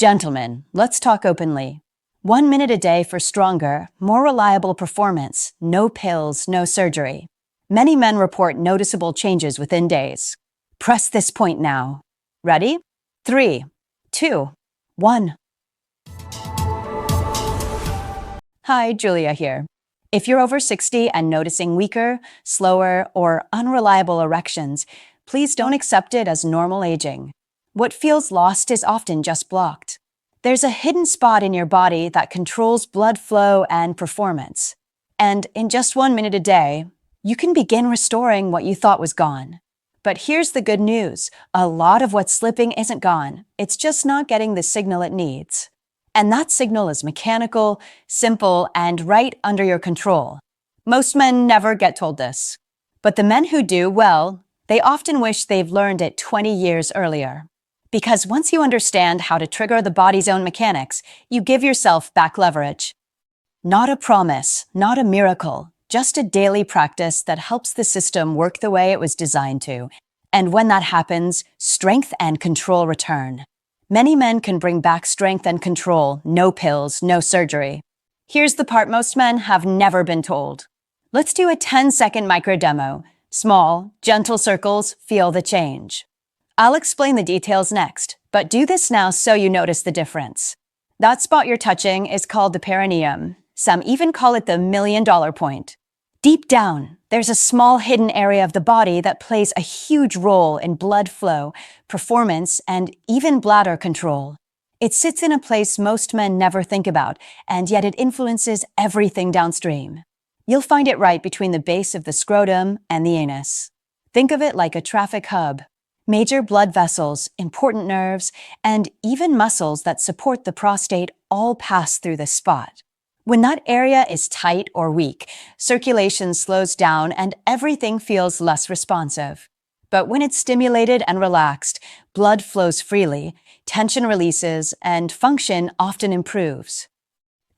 Gentlemen, let's talk openly. 1 minute a day for stronger, more reliable performance. No pills, no surgery. Many men report noticeable changes within days. Press this point now. Ready? 3, 2, 1. Hi, Julia here. If you're over 60 and noticing weaker, slower, or unreliable erections, please don't accept it as normal aging. What feels lost is often just blocked. There's a hidden spot in your body that controls blood flow and performance. And in just 1 minute a day, you can begin restoring what you thought was gone. But here's the good news. A lot of what's slipping isn't gone. It's just not getting the signal it needs. And that signal is mechanical, simple, and right under your control. Most men never get told this. But the men who do, well, they often wish they've learned it 20 years earlier. Because once you understand how to trigger the body's own mechanics, you give yourself back leverage. Not a promise, not a miracle, just a daily practice that helps the system work the way it was designed to. And when that happens, strength and control return. Many men can bring back strength and control, no pills, no surgery. Here's the part most men have never been told. Let's do a 10-second micro demo. Small, gentle circles, feel the change. I'll explain the details next, but do this now so you notice the difference. That spot you're touching is called the perineum. Some even call it the $1,000,000 point. Deep down, there's a small hidden area of the body that plays a huge role in blood flow, performance, and even bladder control. It sits in a place most men never think about, and yet it influences everything downstream. You'll find it right between the base of the scrotum and the anus. Think of it like a traffic hub. Major blood vessels, important nerves, and even muscles that support the prostate all pass through this spot. When that area is tight or weak, circulation slows down and everything feels less responsive. But when it's stimulated and relaxed, blood flows freely, tension releases, and function often improves.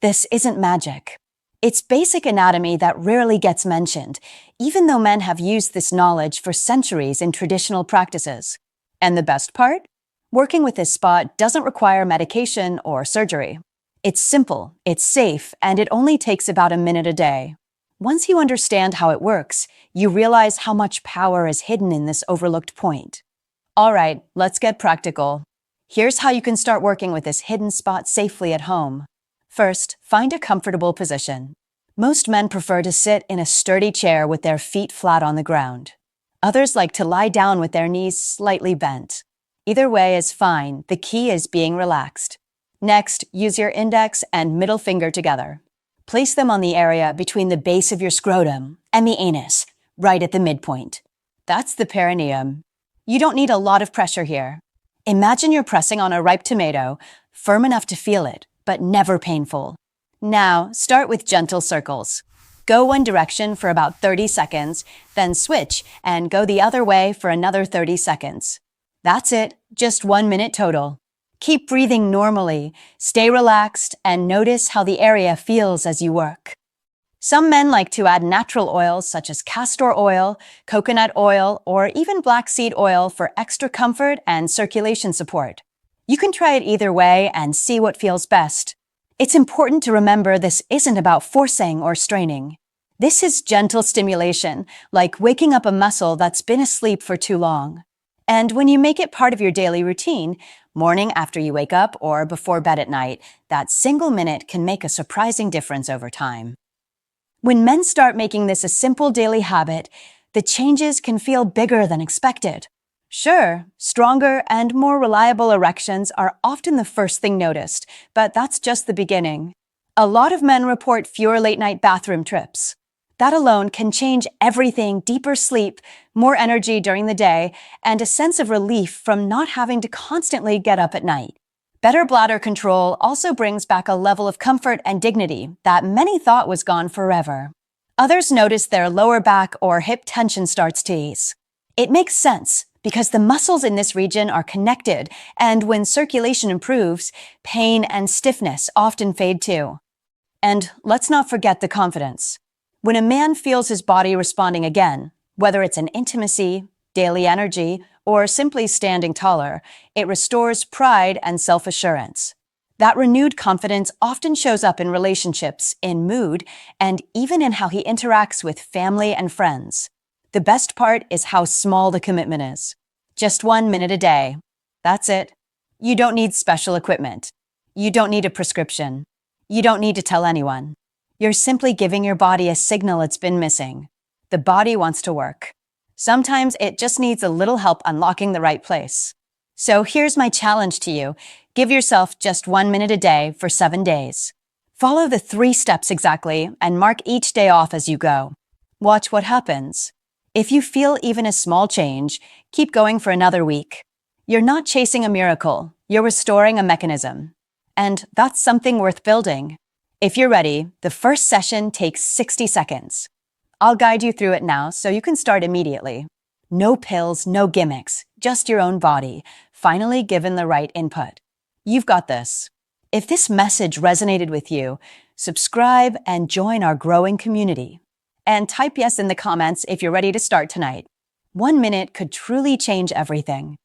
This isn't magic. It's basic anatomy that rarely gets mentioned, even though men have used this knowledge for centuries in traditional practices. And the best part? Working with this spot doesn't require medication or surgery. It's simple, it's safe, and it only takes about 1 minute a day. Once you understand how it works, you realize how much power is hidden in this overlooked point. All right, let's get practical. Here's how you can start working with this hidden spot safely at home. First, find a comfortable position. Most men prefer to sit in a sturdy chair with their feet flat on the ground. Others like to lie down with their knees slightly bent. Either way is fine, the key is being relaxed. Next, use your index and middle finger together. Place them on the area between the base of your scrotum and the anus, right at the midpoint. That's the perineum. You don't need a lot of pressure here. Imagine you're pressing on a ripe tomato, firm enough to feel it, but never painful. Now, start with gentle circles. Go one direction for about 30 seconds, then switch and go the other way for another 30 seconds. That's it, just 1 minute total. Keep breathing normally, stay relaxed, and notice how the area feels as you work. Some men like to add natural oils such as castor oil, coconut oil, or even black seed oil for extra comfort and circulation support. You can try it either way and see what feels best. It's important to remember this isn't about forcing or straining. This is gentle stimulation, like waking up a muscle that's been asleep for too long. And when you make it part of your daily routine, morning after you wake up or before bed at night, that single minute can make a surprising difference over time. When men start making this a simple daily habit, the changes can feel bigger than expected. Sure, stronger and more reliable erections are often the first thing noticed, but that's just the beginning. A lot of men report fewer late-night bathroom trips. That alone can change everything: deeper sleep, more energy during the day, and a sense of relief from not having to constantly get up at night. Better bladder control also brings back a level of comfort and dignity that many thought was gone forever. Others notice their lower back or hip tension starts to ease. It makes sense, because the muscles in this region are connected, and when circulation improves, pain and stiffness often fade too. And let's not forget the confidence. When a man feels his body responding again, whether it's in intimacy, daily energy, or simply standing taller, it restores pride and self-assurance. That renewed confidence often shows up in relationships, in mood, and even in how he interacts with family and friends. The best part is how small the commitment is. Just 1 minute a day. That's it. You don't need special equipment. You don't need a prescription. You don't need to tell anyone. You're simply giving your body a signal it's been missing. The body wants to work. Sometimes it just needs a little help unlocking the right place. So here's my challenge to you. Give yourself just 1 minute a day for 7 days. Follow the 3 steps exactly and mark each day off as you go. Watch what happens. If you feel even a small change, keep going for another week. You're not chasing a miracle, you're restoring a mechanism. And that's something worth building. If you're ready, the first session takes 60 seconds. I'll guide you through it now so you can start immediately. No pills, no gimmicks, just your own body, finally given the right input. You've got this. If this message resonated with you, subscribe and join our growing community. And type yes in the comments if you're ready to start tonight. 1 minute could truly change everything.